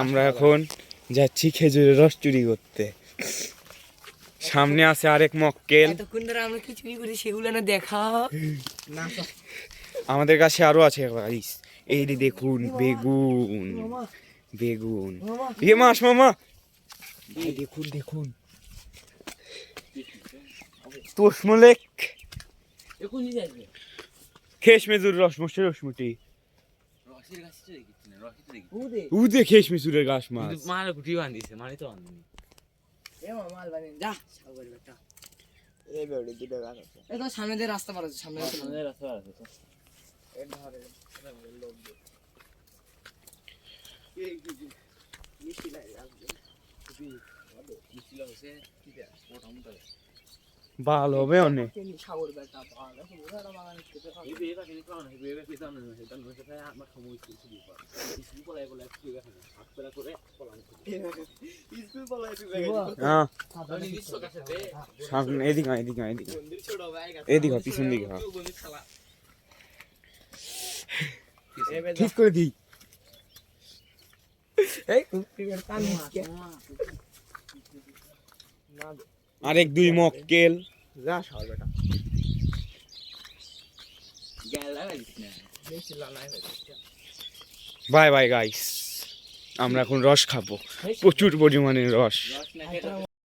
আমরা এখন যাচ্ছি খেজুরের রস চুরি করতে। সামনে আছে আরেক মক্কেল। এতক্ষণ ধরে আমরা কি চুরি করি সেগুলো না দেখা। আমাদের কাছে আরো আছে গাইস, এই যে দেখুন বেগুন, বেগুন ইয়ে মাস মামা, ভাই দেখুন দেখুন তোষমলেক খেশমেজুর রসমসে রসমুটি উদে খেশমেজুরের গাছ মাছ মাল গুটি বান্ধিছে, মানে তো বান্ধি মাল বানিয়ে যা সাগর বেটা। এই বেড়ে দুটো গাছ আছে, এই তো সামনে দিয়ে রাস্তা পার আছে, সামনে রাস্তা আছে তো এর ধরে লোক এই কি মিষ্টি লাগে আসবে মিষ্টি লাগছে কি দে ওটা মত ভালো হবে অনেক। সাগর বেটা ভালো ওরা বাগানে খেতে হবে। এই বেবা কিনে খাও না, এই বেবা পিছন না, সেটা নয় সেটা আমার সময় কিছু দিব স্কুল পলাই বলে একটু দেখেন হাত পেরা করে পলান স্কুল পলাই তুই হ্যাঁ আমি নিশ্চয় কাছে দে সামনে এদিকে এদিকে এদিকে বন্ধুর ছোট ভাই গেছে এদিকে পিছন দিকে হ্যাঁ বন্ধু শালা ঠিক করে দিই। এই কুকুরের কান মিসকে আরেক দুই মক্কেল যা সাগর বেটা গেল লাগিস না বেশি লালাই হয়েছে। বাই বাই গাইস, আমরা এখন রস খাবো, প্রচুর পরিমাণে রস। রস না খেলে